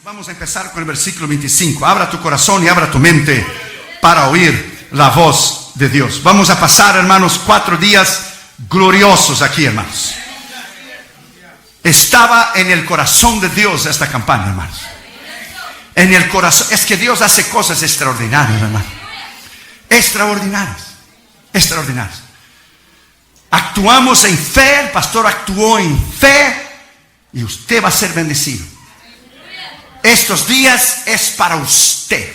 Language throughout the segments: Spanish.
Vamos a empezar con el versículo 25. Abra tu corazón y abra tu mente para oír la voz de Dios. Vamos a pasar, hermanos, 4 días gloriosos aquí, hermanos. Estaba en el corazón de Dios esta campaña, hermanos. En el corazón. Es que Dios hace cosas extraordinarias, hermano. Extraordinarias. Extraordinarias. Actuamos en fe. El pastor actuó en fe. Y usted va a ser bendecido. Estos días es para usted.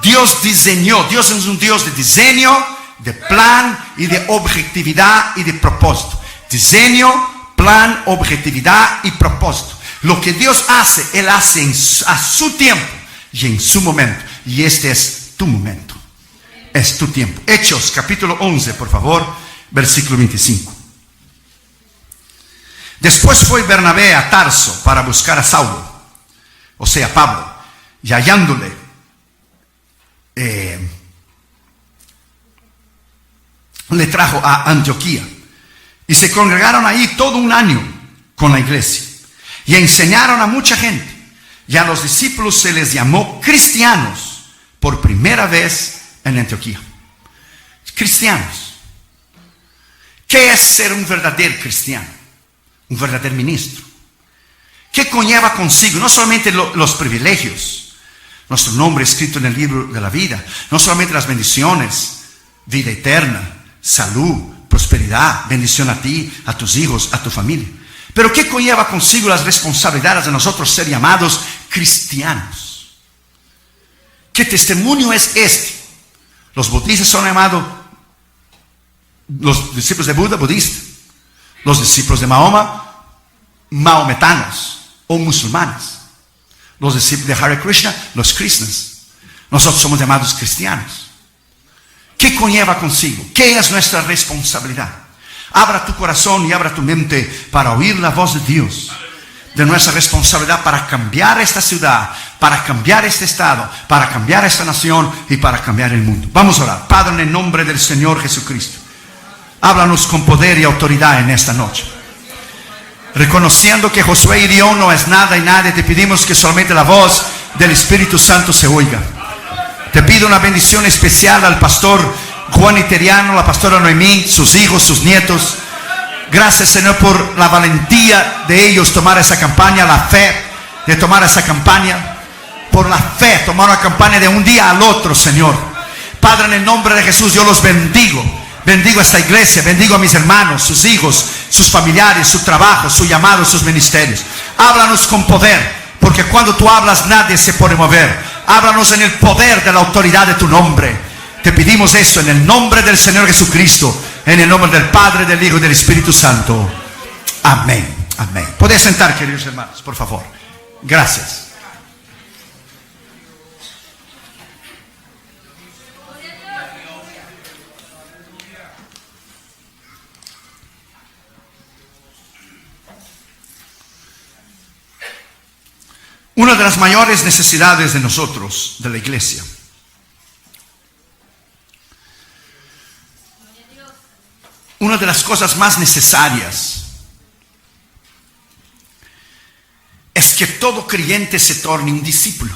Dios diseñó. Dios es un Dios de diseño, de plan y de objetividad y de propósito. Diseño, plan, objetividad y propósito. Lo que Dios hace, Él hace a su tiempo y en su momento. Y este es tu momento. Es tu tiempo. Hechos capítulo 11, por favor, versículo 25. Después fue Bernabé a Tarso para buscar a Saulo, o sea, Pablo, y hallándole, le trajo a Antioquía. Y se congregaron ahí todo un año con la iglesia. Y enseñaron a mucha gente. Y a los discípulos se les llamó cristianos por primera vez en Antioquía. Cristianos. ¿Qué es ser un verdadero cristiano? Un verdadero ministro. ¿Qué conlleva consigo? No solamente los privilegios, nuestro nombre escrito en el libro de la vida, no solamente las bendiciones, vida eterna, salud, prosperidad, bendición a ti, a tus hijos, a tu familia. Pero ¿qué conlleva consigo las responsabilidades de nosotros ser llamados cristianos? ¿Qué testimonio es este? Los budistas son llamados, los discípulos de Buda, budistas. Los discípulos de Mahoma, maometanos o musulmanes. Los discípulos de Hare Krishna, los cristianos. Nosotros somos llamados cristianos. ¿Qué conlleva consigo? ¿Qué es nuestra responsabilidad? Abra tu corazón y abra tu mente para oír la voz de Dios. De nuestra responsabilidad para cambiar esta ciudad, para cambiar este estado, para cambiar esta nación y para cambiar el mundo. Vamos a orar. Padre, en el nombre del Señor Jesucristo, háblanos con poder y autoridad en esta noche. Reconociendo que Josué y Dios no es nada y nadie, te pedimos que solamente la voz del Espíritu Santo se oiga. Te pido una bendición especial al pastor Juan Iteriano, la pastora Noemí, sus hijos, sus nietos. Gracias, Señor, por la valentía de ellos tomar esa campaña, la fe de tomar esa campaña. Por la fe, tomar una campaña de un día al otro, Señor. Padre, en el nombre de Jesús, yo los bendigo. Bendigo a esta iglesia, bendigo a mis hermanos, sus hijos, sus familiares, su trabajo, su llamado, sus ministerios. Háblanos con poder, porque cuando tú hablas nadie se puede mover. Háblanos en el poder de la autoridad de tu nombre. Te pedimos eso en el nombre del Señor Jesucristo, en el nombre del Padre, del Hijo y del Espíritu Santo. Amén, amén. Podéis sentar, queridos hermanos, por favor. Gracias. Una de las mayores necesidades de nosotros, de la iglesia, una de las cosas más necesarias es que todo creyente se torne un discípulo.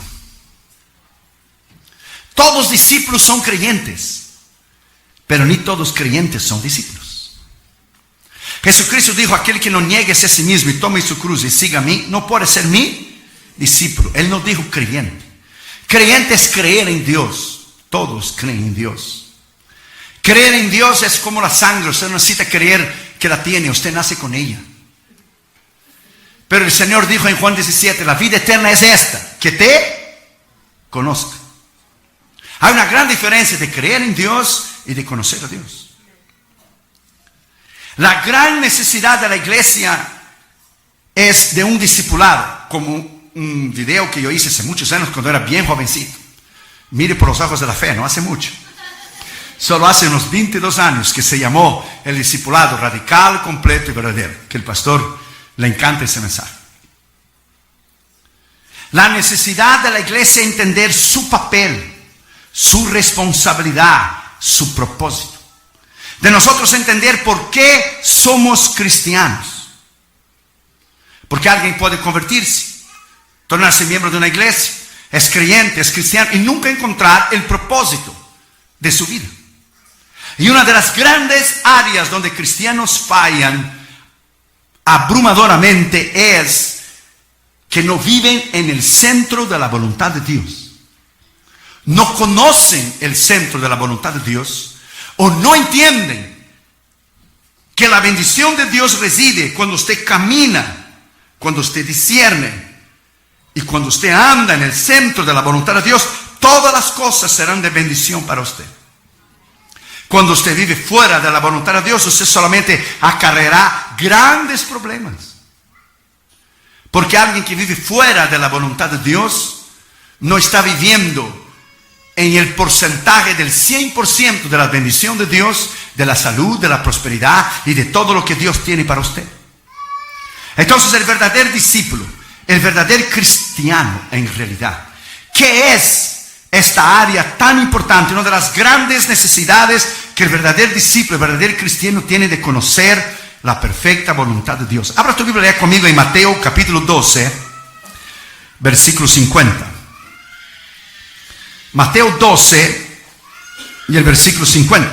Todos discípulos son creyentes, pero ni todos creyentes son discípulos. Jesucristo dijo: aquel que no nieguese a sí mismo y tome su cruz y siga a mí, no puede ser mi discípulo. Él no dijo creyente. Creyente es creer en Dios. Todos creen en Dios. Creer en Dios es como la sangre. Usted no necesita creer que la tiene, usted nace con ella. Pero el Señor dijo en Juan 17: la vida eterna es esta, que te conozca. Hay una gran diferencia de creer en Dios y de conocer a Dios. La gran necesidad de la iglesia es de un discipulado, como un video que yo hice hace muchos años cuando era bien jovencito. Mire por los ojos de la fe, no hace mucho. Solo hace unos 22 años, que se llamó el discipulado radical, completo y verdadero. Que el pastor le encanta ese mensaje. La necesidad de la iglesia es entender su papel, su responsabilidad, su propósito. De nosotros entender por qué somos cristianos. Porque alguien puede convertirse tornarse miembro de una iglesia, es creyente, es cristiano y nunca encontrar el propósito de su vida. Y una de las grandes áreas donde cristianos fallan abrumadoramente es que no viven en el centro de la voluntad de Dios. No conocen el centro de la voluntad de Dios o no entienden que la bendición de Dios reside cuando usted camina, cuando usted discierne y cuando usted anda en el centro de la voluntad de Dios. Todas las cosas serán de bendición para usted. Cuando usted vive fuera de la voluntad de Dios, usted solamente acarreará grandes problemas. Porque alguien que vive fuera de la voluntad de Dios no está viviendo en el porcentaje del 100% de la bendición de Dios, de la salud, de la prosperidad y de todo lo que Dios tiene para usted. Entonces el verdadero discípulo, el verdadero cristiano en realidad, ¿qué es esta área tan importante? Una de las grandes necesidades que el verdadero discípulo, el verdadero cristiano tiene de conocer la perfecta voluntad de Dios. Abra tu Biblia conmigo en Mateo capítulo 12, versículo 50. Mateo 12 y el versículo 50.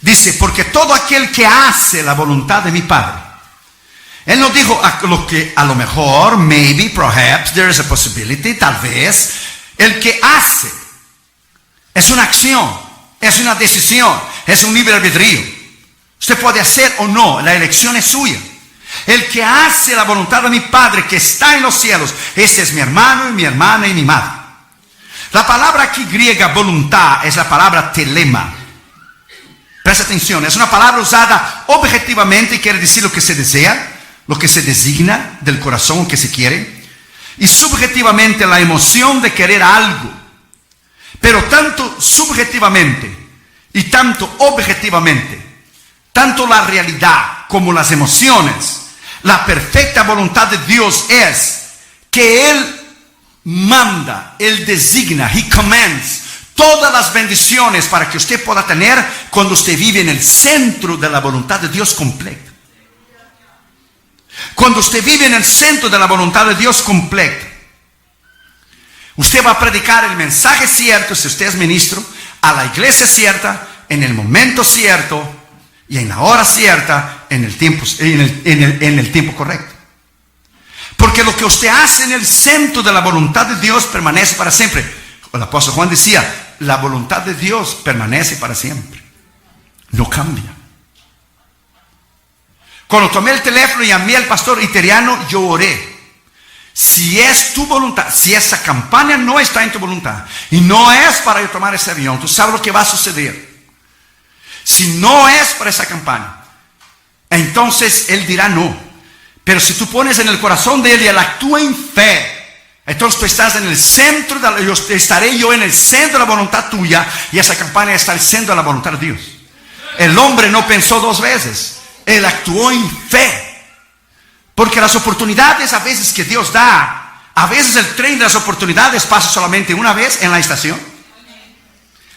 Dice, porque todo aquel que hace la voluntad de mi Padre. Él no dijo a lo mejor, maybe, perhaps, there is a possibility, tal vez. El que hace es una acción, es una decisión, es un libre albedrío. Usted puede hacer o no, la elección es suya. El que hace la voluntad de mi Padre que está en los cielos, ese es mi hermano y mi hermana y mi madre. La palabra aquí griega voluntad es la palabra telema. Presta atención, es una palabra usada objetivamente y quiere decir lo que se desea, lo que se designa del corazón que se quiere, y subjetivamente la emoción de querer algo. Pero tanto subjetivamente y tanto objetivamente, tanto la realidad como las emociones, la perfecta voluntad de Dios es que Él manda, Él designa, He commands todas las bendiciones para que usted pueda tener cuando usted vive en el centro de la voluntad de Dios completa. Cuando usted vive en el centro de la voluntad de Dios completa, usted va a predicar el mensaje cierto, si usted es ministro, a la iglesia cierta, en el momento cierto y en la hora cierta, en el tiempo correcto. Porque lo que usted hace en el centro de la voluntad de Dios permanece para siempre. El apóstol Juan decía, la voluntad de Dios permanece para siempre. No cambia. Cuando tomé el teléfono y llamé al pastor Iteriano, yo oré. Si es tu voluntad, si esa campaña no está en tu voluntad y no es para yo tomar ese avión, tú sabes lo que va a suceder. Si no es para esa campaña, entonces él dirá no. Pero si tú pones en el corazón de él y él actúa en fe, entonces tú estás en el centro, estaré yo en el centro de la voluntad tuya y esa campaña está en el centro de la voluntad de Dios. El hombre no pensó dos veces, él actuó en fe. Porque las oportunidades a veces que Dios da, a veces el tren de las oportunidades pasa solamente una vez en la estación.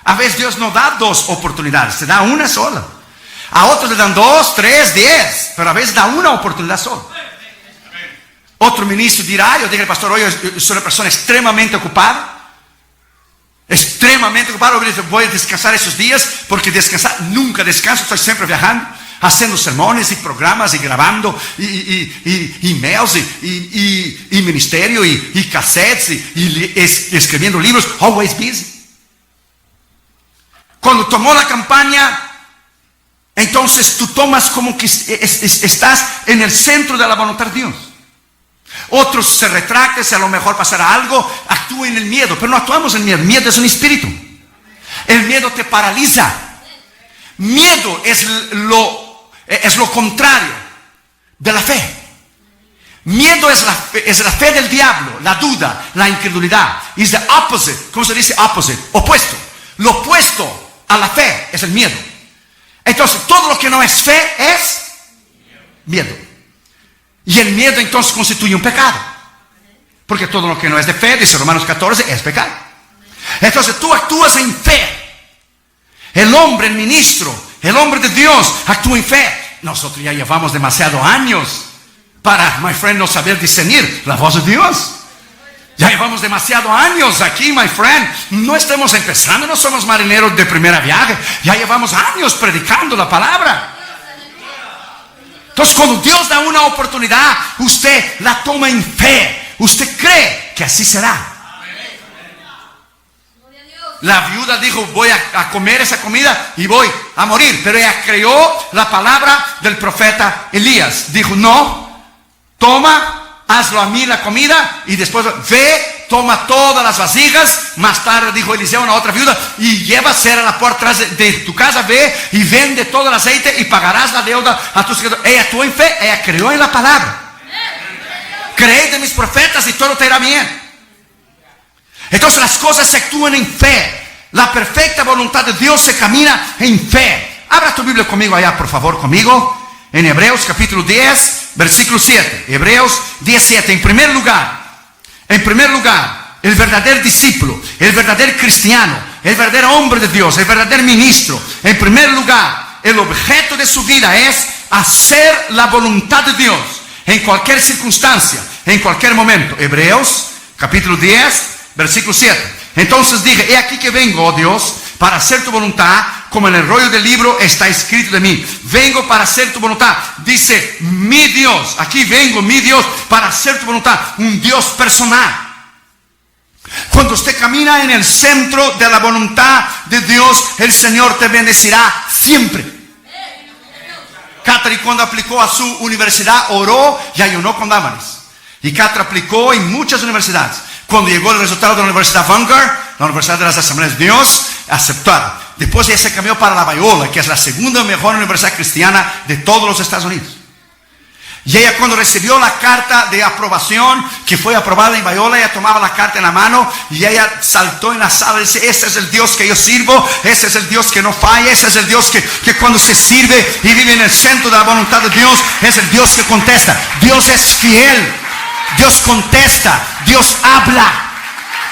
A veces Dios no da dos oportunidades, te da una sola. A otros le dan 2, 3, 10, pero a veces da una oportunidad sola. Otro ministro dirá, yo dije al pastor, hoy soy una persona extremadamente ocupada. Extremadamente ocupada, voy a descansar esos días, porque descansar, nunca descanso, estoy siempre viajando, haciendo sermones y programas y grabando y emails y ministerio y cassettes y escribiendo libros, always busy. Cuando tomó la campaña, entonces tú tomas como que estás en el centro de la voluntad de Dios. Otros se retractan, si a lo mejor pasará algo, actúen en el miedo, pero no actuamos en miedo. Miedo es un espíritu. El miedo te paraliza. Miedo es lo contrario de la fe. Miedo es la fe del diablo, la duda, la incredulidad. Is the opposite. ¿Cómo se dice opposite? Opuesto. Lo opuesto a la fe es el miedo. Entonces todo lo que no es fe es miedo. Y el miedo entonces constituye un pecado. Porque todo lo que no es de fe, dice Romanos 14, es pecado. Entonces tú actúas en fe. El hombre, el ministro, el hombre de Dios actúa en fe. Nosotros ya llevamos demasiados años para, my friend, no saber discernir la voz de Dios. Ya llevamos demasiados años aquí, my friend. No estamos empezando, no somos marineros de primera viaje. Ya llevamos años predicando la palabra. Entonces, cuando Dios da una oportunidad, usted la toma en fe. Usted cree que así será. La viuda dijo, voy a comer esa comida y voy a morir. Pero ella creyó la palabra del profeta Elías. Dijo, no, toma, hazlo a mí la comida. Y después ve, toma todas las vasijas. Más tarde dijo Eliseo a una otra viuda, y lleva cera a la puerta de tu casa, ve y vende todo el aceite y pagarás la deuda a tus hijos. Ella actuó en fe, ella creyó en la palabra. Creed de mis profetas y todo te irá bien. Entonces las cosas se actúan en fe. La perfecta voluntad de Dios se camina en fe. Abra tu Biblia conmigo allá, por favor, conmigo. En Hebreos capítulo 10, versículo 7. Hebreos 17. En primer lugar, el verdadero discípulo, el verdadero cristiano, el verdadero hombre de Dios, el verdadero ministro. En primer lugar, el objeto de su vida es hacer la voluntad de Dios en cualquier circunstancia, en cualquier momento. Hebreos capítulo 10, versículo 7. Entonces dije, he aquí que vengo, oh Dios, para hacer tu voluntad, como en el rollo del libro está escrito de mí. Vengo para hacer tu voluntad. Dice, mi Dios, aquí vengo, mi Dios, para hacer tu voluntad. Un Dios personal. Cuando usted camina en el centro de la voluntad de Dios, el Señor te bendecirá siempre. Catherine, cuando aplicó a su universidad, oró y ayunó con Dámaris. Y Catherine aplicó en muchas universidades. Cuando llegó el resultado de la Universidad Vanguard, la Universidad de las Asambleas de Dios, aceptaron. Después ella se cambió para la Biola, que es la segunda mejor universidad cristiana de todos los Estados Unidos. Y ella, cuando recibió la carta de aprobación, que fue aprobada en Biola, ella tomaba la carta en la mano y ella saltó en la sala y dice, ese es el Dios que yo sirvo, ese es el Dios que no falla, ese es el Dios que cuando se sirve y vive en el centro de la voluntad de Dios, es el Dios que contesta. Dios es fiel. Dios contesta, Dios habla.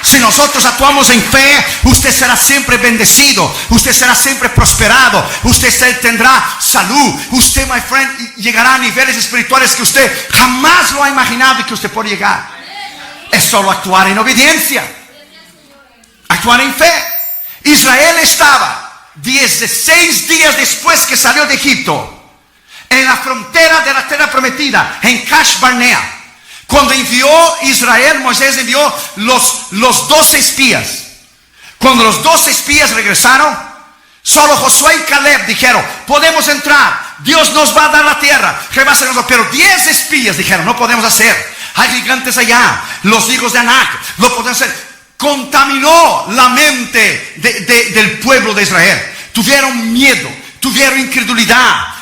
Si nosotros actuamos en fe, usted será siempre bendecido, usted será siempre prosperado, usted tendrá salud, usted, my friend, llegará a niveles espirituales que usted jamás lo ha imaginado y que usted puede llegar. Es solo actuar en obediencia, actuar en fe. Israel estaba 16 días después que salió de Egipto, en la frontera de la tierra prometida, en Kadesh Barnea. Cuando envió Israel, Moisés envió los 12 espías. Cuando los 12 espías regresaron, solo Josué y Caleb dijeron, podemos entrar, Dios nos va a dar la tierra, pero 10 espías dijeron, no podemos hacer, hay gigantes allá, los hijos de Anac, no podemos hacer. Contaminó la mente del pueblo de Israel. Tuvieron miedo, tuvieron incredulidad,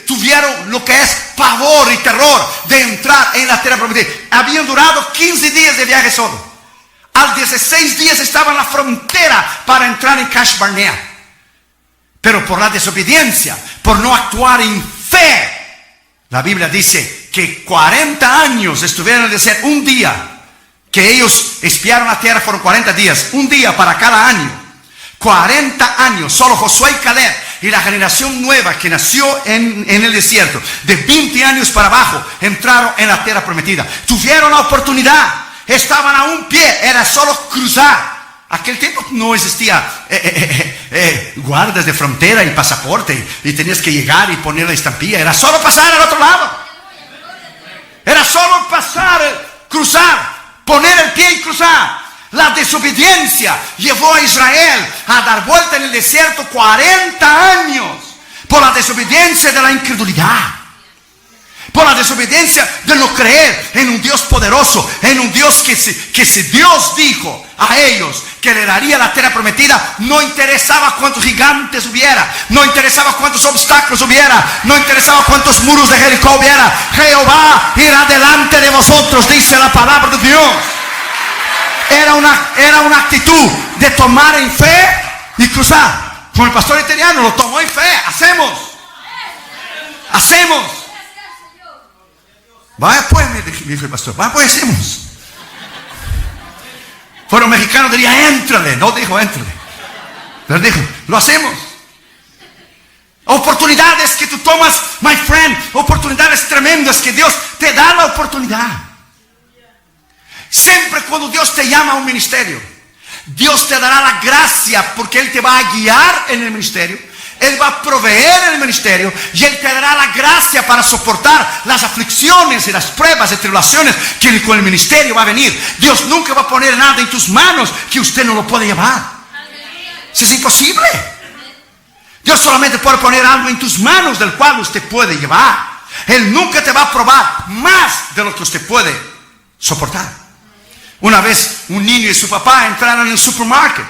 tuvieron lo que es pavor y terror de entrar en la tierra prometida. Habían durado 15 días de viaje solo. Al 16 días estaban en la frontera para entrar en Kadesh Barnea. Pero por la desobediencia, por no actuar en fe, la Biblia dice que 40 años estuvieron en el desierto. Un día que ellos espiaron la tierra fueron 40 días, un día para cada año. 40 años, solo Josué y Caleb y la generación nueva que nació en el desierto, de 20 años para abajo, entraron en la tierra prometida. Tuvieron la oportunidad, estaban a un pie, era solo cruzar. Aquel tiempo no existía guardas de frontera y pasaporte y tenías que llegar y poner la estampilla. Era solo pasar al otro lado. Era solo pasar, cruzar, poner el pie y cruzar. La desobediencia llevó a Israel a dar vuelta en el desierto 40 años por la desobediencia de la incredulidad, por la desobediencia de no creer en un Dios poderoso, en un Dios que si Dios dijo a ellos que le daría la tierra prometida, no interesaba cuántos gigantes hubiera, no interesaba cuántos obstáculos hubiera, no interesaba cuántos muros de Jericó hubiera. Jehová irá delante de vosotros, dice la palabra de Dios. Era una actitud de tomar en fe y cruzar. Como el pastor italiano lo tomó en fe. Hacemos. Vaya pues, me dijo el pastor, vaya pues, hacemos. Fueron mexicanos, diría, éntrale. No dijo, éntrale. Pero dijo, lo hacemos. Oportunidades que tú tomas, my friend, oportunidades tremendas que Dios te da la oportunidad. Siempre cuando Dios te llama a un ministerio, Dios te dará la gracia porque Él te va a guiar en el ministerio. Él va a proveer en el ministerio y Él te dará la gracia para soportar las aflicciones y las pruebas y tribulaciones que con el ministerio va a venir. Dios nunca va a poner nada en tus manos que usted no lo puede llevar. Eso es imposible. Dios solamente puede poner algo en tus manos del cual usted puede llevar. Él nunca te va a probar más de lo que usted puede soportar. Una vez un niño y su papá entraron en el supermercado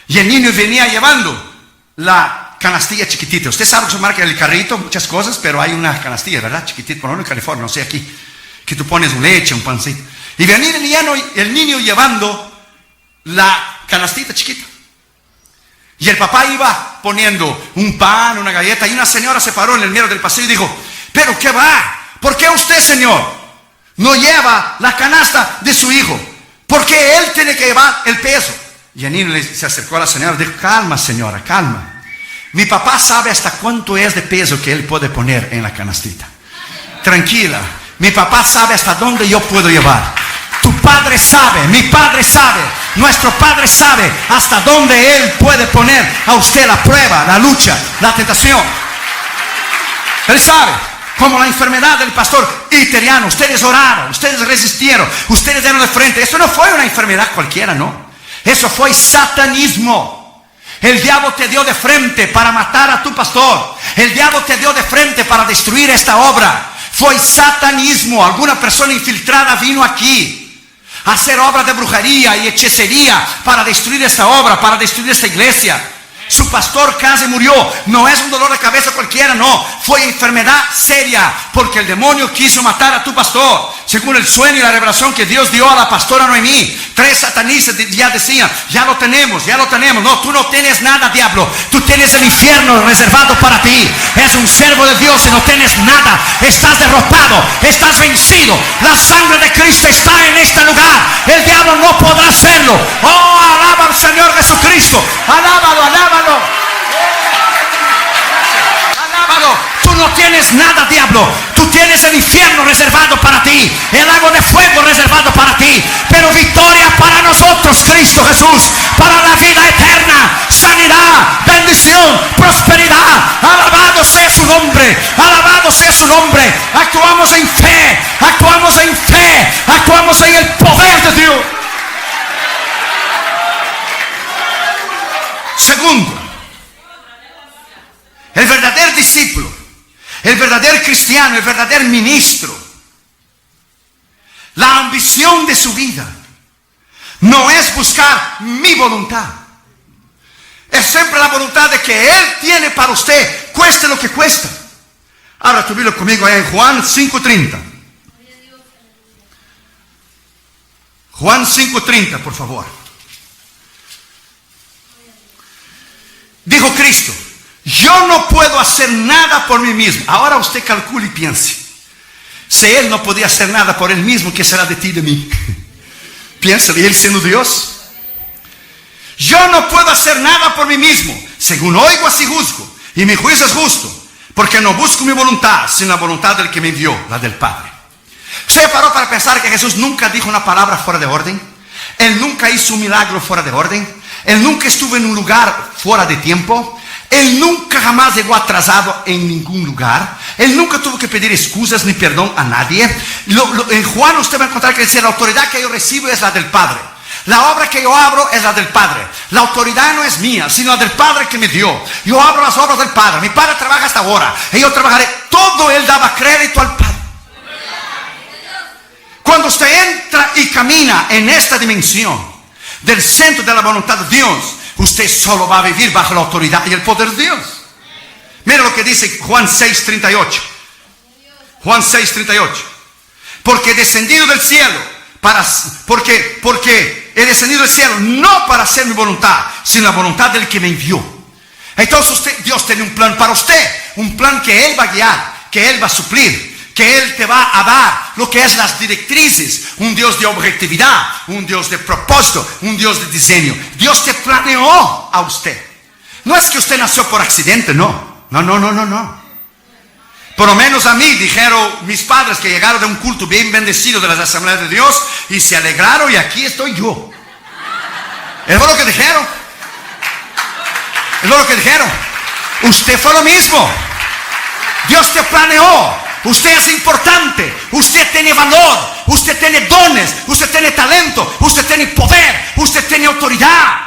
y el niño venía llevando la canastilla chiquitita. Usted sabe que se marca el carrito, muchas cosas, pero hay una canastilla, ¿verdad? Chiquitita, por lo menos en California, no sé aquí, que tú pones leche, un pancito. Y venía el niño llevando la canastita chiquita. Y el papá iba poniendo un pan, una galleta, y una señora se paró en el medio del pasillo y dijo: ¿pero qué va? ¿Por qué usted, señor, no lleva la canasta de su hijo? ¿Por qué él tiene que llevar el peso? Y el niño se acercó a la señora y dijo: calma, señora, calma. Mi papá sabe hasta cuánto es de peso que él puede poner en la canastita. Tranquila, mi papá sabe hasta dónde yo puedo llevar. Tu padre sabe, mi padre sabe, nuestro padre sabe hasta dónde Él puede poner a usted la prueba, la lucha, la tentación. Él sabe. Como la enfermedad del pastor Iteriano. Ustedes oraron, ustedes resistieron, ustedes dieron de frente. Eso no fue una enfermedad cualquiera, no. Eso fue satanismo. El diablo te dio de frente para matar a tu pastor. El diablo te dio de frente para destruir esta obra. Fue satanismo. Alguna persona infiltrada vino aquí a hacer obra de brujería y hechicería para destruir esta obra, para destruir esta iglesia. Su pastor casi murió. No es un dolor de cabeza cualquiera, no. Fue enfermedad seria porque el demonio quiso matar a tu pastor. Según el sueño y la revelación que Dios dio a la pastora Noemí, 3 satanistas ya decían: ya lo tenemos, ya lo tenemos. No, tú no tienes nada, diablo. Tú tienes el infierno reservado para ti. Es un siervo de Dios y no tienes nada. Estás derrotado, estás vencido. La sangre de Cristo está en este lugar. El diablo no podrá hacerlo. Oh, alaba al Señor Jesucristo. Alábalo, alábalo. Alábalo. Tú no tienes nada, diablo. Tú tienes el infierno reservado para ti, el lago de fuego reservado para ti, pero victoria para nosotros, Cristo Jesús, para la vida eterna, sanidad, bendición, prosperidad. Alabado sea su nombre, alabado sea su nombre. Actuamos en fe, actuamos en fe, actuamos en el poder de Dios. Segundo, el verdadero discípulo, el verdadero cristiano, el verdadero ministro, la ambición de su vida no es buscar mi voluntad. Es siempre la voluntad de que Él tiene para usted, cueste lo que cuesta. Ahora tu Biblia conmigo allá en Juan 5:30. Juan 5:30, por favor. Dijo Cristo: yo no puedo hacer nada por mí mismo. Ahora usted calcule y piense. Si Él no podía hacer nada por Él mismo, ¿qué será de ti y de mí? Piensa, Él siendo Dios. Yo no puedo hacer nada por mí mismo. Según oigo, así juzgo. Y mi juicio es justo. Porque no busco mi voluntad, sino la voluntad del que me envió, la del Padre. ¿Usted paró para pensar que Jesús nunca dijo una palabra fuera de orden? Él nunca hizo un milagro fuera de orden. Él nunca estuvo en un lugar fuera de tiempo. Él nunca jamás llegó atrasado en ningún lugar. Él nunca tuvo que pedir excusas ni perdón a nadie. En Juan usted va a encontrar que dice: la autoridad que yo recibo es la del Padre. La obra que yo abro es la del Padre. La autoridad no es mía, sino la del Padre que me dio. Yo abro las obras del Padre. Mi Padre trabaja hasta ahora y yo trabajaré. Todo Él daba crédito al Padre. Cuando usted entra y camina en esta dimensión del centro de la voluntad de Dios, usted solo va a vivir bajo la autoridad y el poder de Dios. Mira lo que dice Juan 6:38. Juan 6:38. Porque he descendido del cielo porque he descendido del cielo no para hacer mi voluntad, sino la voluntad del que me envió. Entonces Dios tiene un plan para usted, un plan que Él va a guiar, que Él va a suplir, que Él te va a dar lo que es las directrices. Un Dios de objetividad, un Dios de propósito, un Dios de diseño. Dios te planeó a usted. No es que usted nació por accidente, no. No. Por lo menos a mí dijeron mis padres que llegaron de un culto bien bendecido de las asambleas de Dios y se alegraron y aquí estoy yo. Es lo que dijeron. Usted fue lo mismo. Dios te planeó. Usted es importante. Usted tiene valor. Usted tiene dones. Usted tiene talento. Usted tiene poder. Usted tiene autoridad.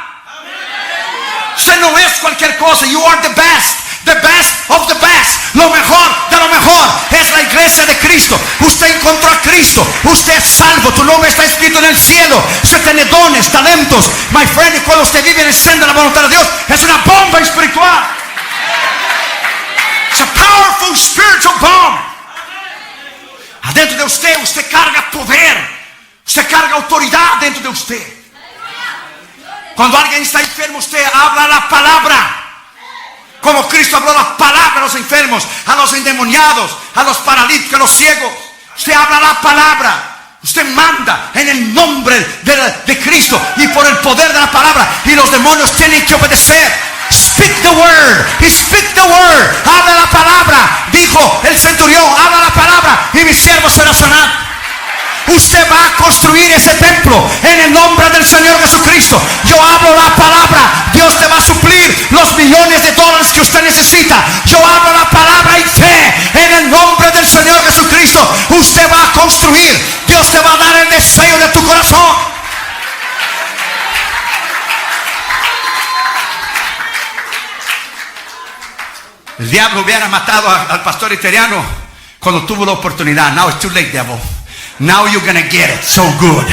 Usted no es cualquier cosa. You are the best. The best of the best. Lo mejor de lo mejor es la iglesia de Cristo. Usted encontró a Cristo. Usted es salvo. Tu nombre está escrito en el cielo. Usted tiene dones, talentos. My friend, y cuando usted vive en el centro de la voluntad de Dios, es una bomba espiritual. It's a powerful spiritual bomb. Adentro de usted, usted carga poder. Usted carga autoridad dentro de usted. Cuando alguien está enfermo, usted habla la palabra. Como Cristo habló la palabra a los enfermos, a los endemoniados, a los paralíticos, a los ciegos. Usted habla la palabra. Usted manda en el nombre de Cristo y por el poder de la palabra. Y los demonios tienen que obedecer. Speak the word. He speak the word. Habla la palabra. Dijo el centurión, habla la palabra y mi siervo será sanado. Usted va a construir ese templo en el nombre del Señor Jesucristo. Yo hablo la palabra. Dios te va a suplir los millones de dólares que usted necesita. Yo hablo la palabra y fe en el nombre del Señor Jesucristo. Usted va a construir. Dios te va a dar el deseo de tu corazón. El diablo hubiera matado al pastor italiano cuando tuvo la oportunidad. Now it's too late, devil. Now you're going to get it so good.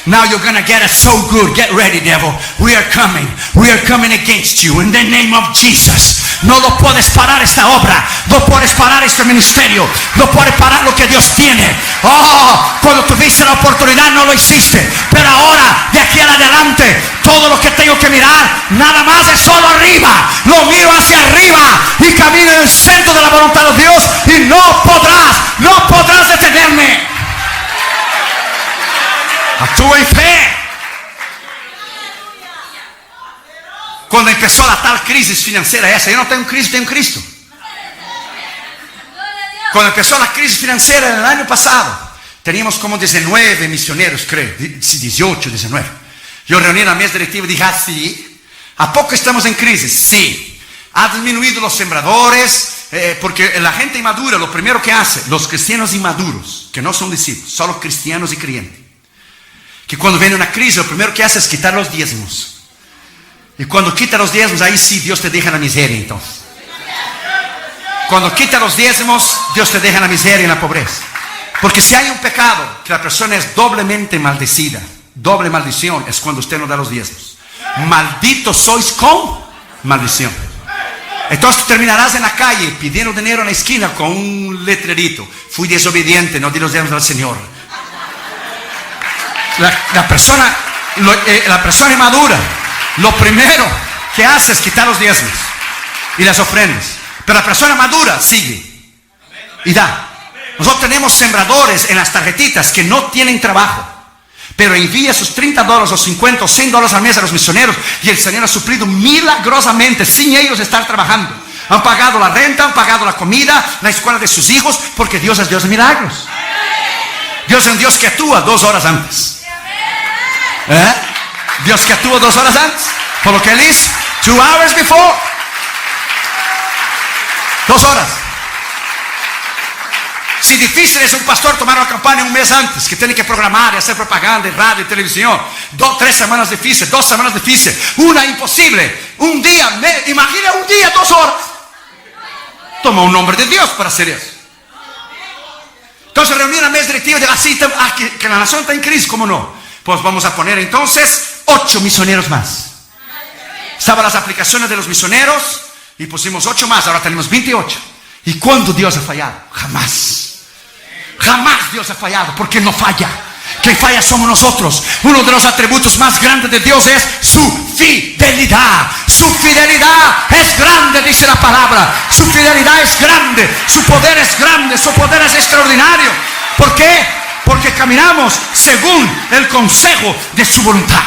Now you're going to get it so good. Get ready, devil. We are coming. We are coming against you in the name of Jesus. No lo puedes parar esta obra. No puedes parar este ministerio. No puedes parar lo que Dios tiene. Oh, cuando tuviste la oportunidad no lo hiciste. Pero ahora, de aquí en adelante, todo lo que tengo que mirar, nada más es solo arriba. Lo miro hacia arriba y camino en el centro de la voluntad de Dios. Y no podrás detenerme. Actúa en fe. Cuando empezó la tal crisis financiera esa, yo no tengo crisis, tengo Cristo. Cuando empezó la crisis financiera en el año pasado, teníamos como 19 misioneros, creo, 18, 19. Yo reuní la mesa directiva y dije, sí, ¿a poco estamos en crisis? Sí. Ha disminuido los sembradores, porque la gente inmadura, lo primero que hace, los cristianos inmaduros, que no son discípulos, solo cristianos y creyentes, que cuando viene una crisis, lo primero que hace es quitar los diezmos. Y cuando quita los diezmos, ahí sí Dios te deja en la miseria entonces. Cuando quita los diezmos, Dios te deja en la miseria y en la pobreza. Porque si hay un pecado, que la persona es doblemente maldecida, doble maldición, es cuando usted no da los diezmos. Malditos sois con maldición. Entonces terminarás en la calle pidiendo dinero en la esquina con un letrerito. Fui desobediente, no di los diezmos al Señor. La persona inmadura, lo primero que hace es quitar los diezmos y las ofrendas. Pero la persona madura sigue y da. Nosotros tenemos sembradores en las tarjetitas que no tienen trabajo, pero envía sus $30 o 50 o $100 al mes a los misioneros y el Señor ha suplido milagrosamente sin ellos estar trabajando. Han pagado la renta, han pagado la comida, la escuela de sus hijos, porque Dios es Dios de milagros. Dios es un Dios que actúa 2 horas antes. Dios que actúa 2 horas antes. Por lo que Él hizo 2 hours before. 2 horas. Si difícil es un pastor tomar una campaña un mes antes, que tiene que programar y hacer propaganda en radio y televisión. 3 semanas difíciles, 2 semanas difíciles, una imposible, un día, imagina un día, 2 horas. Toma un nombre de Dios para hacer eso. Entonces reuní una mesa directiva de que la nación está en crisis, ¿cómo no? Pues vamos a poner entonces 8 misioneros más. Estaban las aplicaciones de los misioneros y pusimos 8 más, ahora tenemos 28. ¿Y cuándo Dios ha fallado? Jamás. Jamás Dios ha fallado, porque no falla. Quien falla somos nosotros. Uno de los atributos más grandes de Dios es su fidelidad. Su fidelidad es grande, dice la palabra. Su fidelidad es grande. Su poder es grande. Su poder es extraordinario. ¿Por qué? Porque caminamos según el consejo de su voluntad.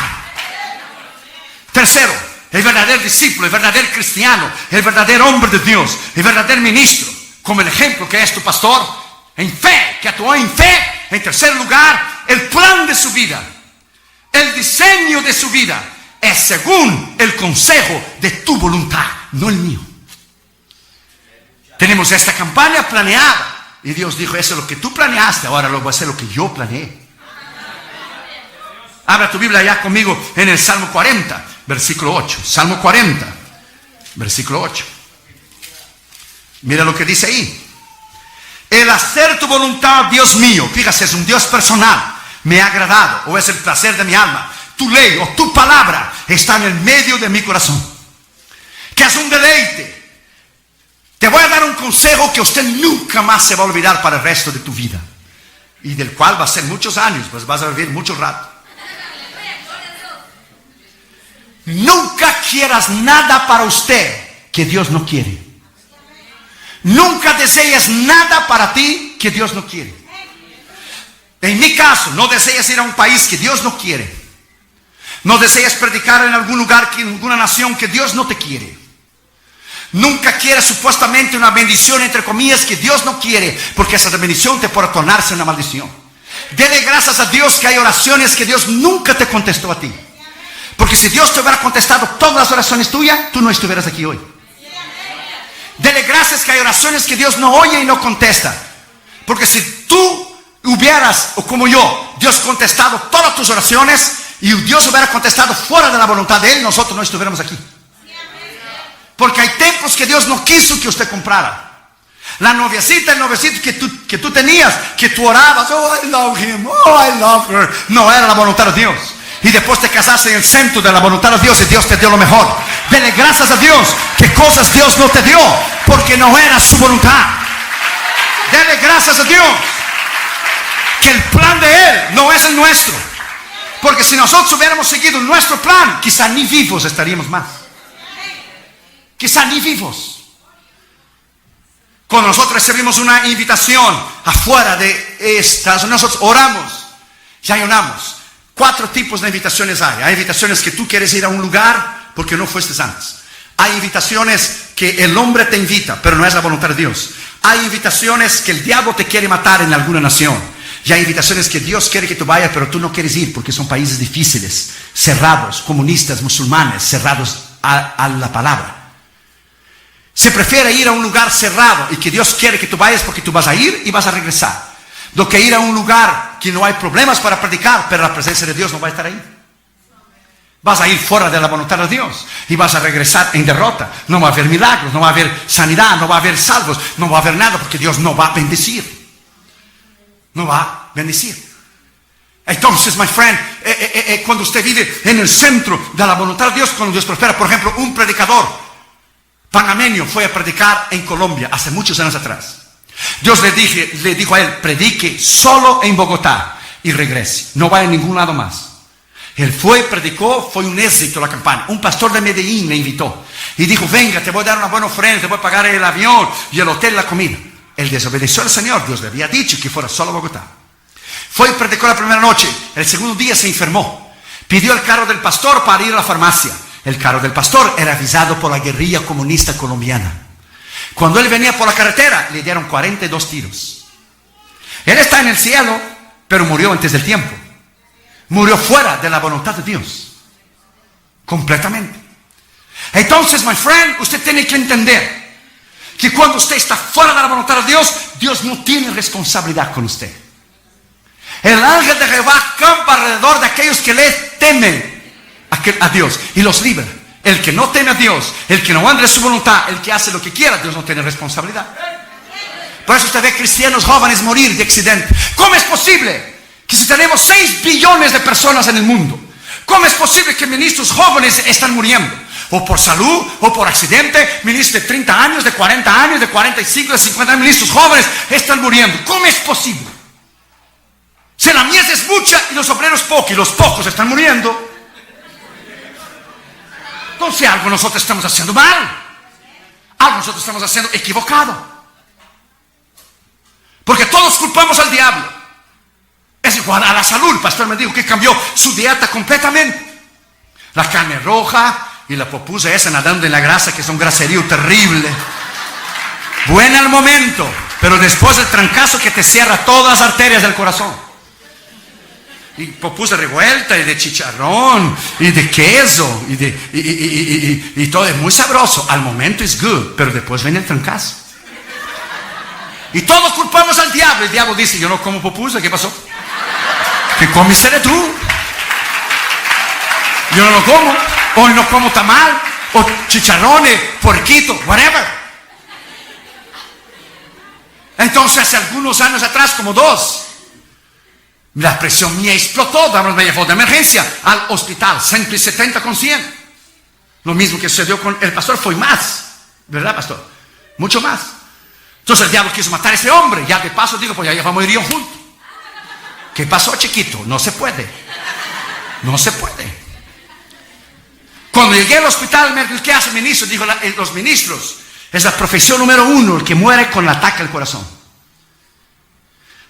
Tercero, el verdadero discípulo, el verdadero cristiano, el verdadero hombre de Dios, el verdadero ministro, como el ejemplo que es tu pastor, en fe, que actuó en fe. En tercer lugar, el plan de su vida, el diseño de su vida es según el consejo de tu voluntad, no el mío. Tenemos esta campaña planeada y Dios dijo, eso es lo que tú planeaste, ahora lo voy a hacer lo que yo planeé. Abra tu Biblia ya conmigo en el Salmo 40, versículo 8. Salmo 40, versículo 8. Mira lo que dice ahí. El hacer tu voluntad, Dios mío, fíjate, es un Dios personal, me ha agradado, o es el placer de mi alma. Tu ley o tu palabra está en el medio de mi corazón, que es un deleite. Te voy a dar un consejo que usted nunca más se va a olvidar para el resto de tu vida, y del cual va a ser muchos años, pues vas a vivir mucho rato. Nunca quieras nada para usted que Dios no quiere. Nunca desees nada para ti que Dios no quiere. En mi caso, no desees ir a un país que Dios no quiere. No desees predicar en algún lugar, en alguna nación que Dios no te quiere. Nunca quieras supuestamente una bendición, entre comillas, que Dios no quiere, porque esa bendición te puede tornarse una maldición. Dele gracias a Dios que hay oraciones que Dios nunca te contestó a ti. Porque si Dios te hubiera contestado todas las oraciones tuyas, tú no estuvieras aquí hoy. Dele gracias que hay oraciones que Dios no oye y no contesta. Porque si tú hubieras, o como yo, Dios contestado todas tus oraciones y Dios hubiera contestado fuera de la voluntad de Él, nosotros no estuviéramos aquí. Porque hay templos que Dios no quiso que usted comprara. La noviecita, el noviecito que tú tenías, que tú orabas, oh I love him, oh I love her, no era la voluntad de Dios. Y después te casaste en el centro de la voluntad de Dios y Dios te dio lo mejor. Dele gracias a Dios que cosas Dios no te dio porque no era su voluntad. Dele gracias a Dios que el plan de Él no es el nuestro. Porque si nosotros hubiéramos seguido nuestro plan, quizá ni vivos estaríamos más. Quizá ni vivos. Cuando nosotros recibimos una invitación afuera de estas, nosotros oramos y ayunamos. 4 tipos de invitaciones hay. Hay invitaciones que tú quieres ir a un lugar porque no fuiste antes. Hay invitaciones que el hombre te invita, pero no es la voluntad de Dios. Hay invitaciones que el diablo te quiere matar en alguna nación. Y hay invitaciones que Dios quiere que tú vayas, pero tú no quieres ir porque son países difíciles, cerrados, comunistas, musulmanes, cerrados a la palabra. Se prefiere ir a un lugar cerrado y que Dios quiere que tú vayas porque tú vas a ir y vas a regresar, do que ir a un lugar que no hay problemas para predicar, pero la presencia de Dios no va a estar ahí. Vas a ir fuera de la voluntad de Dios y vas a regresar en derrota. No va a haber milagros, no va a haber sanidad, no va a haber salvos, no va a haber nada porque Dios no va a bendecir. No va a bendecir. Entonces, my friend, cuando usted vive en el centro de la voluntad de Dios, cuando Dios prospera, por ejemplo, un predicador panameño fue a predicar en Colombia hace muchos años atrás. Dios le dijo a él, predique solo en Bogotá y regrese, no vaya a ningún lado más. Él fue, predicó, fue un éxito la campaña. Un pastor de Medellín le invitó y dijo, venga, te voy a dar una buena ofrenda, te voy a pagar el avión y el hotel, la comida. Él desobedeció al Señor. Dios le había dicho que fuera solo a Bogotá. Fue y predicó la primera noche. El segundo día se enfermó. Pidió el carro del pastor para ir a la farmacia. El carro del pastor era avisado por la guerrilla comunista colombiana. Cuando él venía por la carretera, le dieron 42 tiros. Él está en el cielo, pero murió antes del tiempo. Murió fuera de la voluntad de Dios. Completamente. Entonces, my friend, usted tiene que entender que cuando usted está fuera de la voluntad de Dios, Dios no tiene responsabilidad con usted. El ángel de Jehová campa alrededor de aquellos que le temen a Dios y los libra. El que no teme a Dios, el que no anda en su voluntad, el que hace lo que quiera, Dios no tiene responsabilidad. Por eso usted ve cristianos jóvenes morir de accidente. ¿Cómo es posible que si tenemos 6 billones de personas en el mundo, cómo es posible que ministros jóvenes están muriendo? O por salud, o por accidente. Ministros de 30 años, de 40 años, de 45, de 50 años, ministros jóvenes están muriendo. ¿Cómo es posible? Si la mies es mucha y los obreros pocos, y los pocos están muriendo, entonces algo nosotros estamos haciendo mal. Algo nosotros estamos haciendo equivocado. Porque todos culpamos al diablo. Es igual a la salud. El pastor me dijo que cambió su dieta completamente. La carne roja, y la popusa esa nadando en la grasa, que es un graserío terrible. Buena al momento, pero después del trancazo que te cierra todas las arterias del corazón. Y popusa revuelta, y de chicharrón, y de queso, y todo es muy sabroso. Al momento es good, pero después viene el trancazo. Y todos culpamos al diablo. El diablo dice, yo no como popusa, ¿qué pasó? ¿Qué comiste de tú? Yo no lo como. Hoy no como tamal, o chicharrones, puerquito, whatever. Entonces, hace algunos años atrás, como 2, la presión mía explotó. Me llevó de emergencia al hospital, 170 con 100. Lo mismo que sucedió con el pastor, fue más, ¿verdad, pastor? Mucho más. Entonces el diablo quiso matar a ese hombre. Ya de paso digo, pues ya vamos a ir juntos. ¿Qué pasó, chiquito? No se puede. No se puede. Cuando llegué al hospital, ¿qué hace el ministro? Dijo, los ministros es la profesión número 1, el que muere con el ataque al corazón.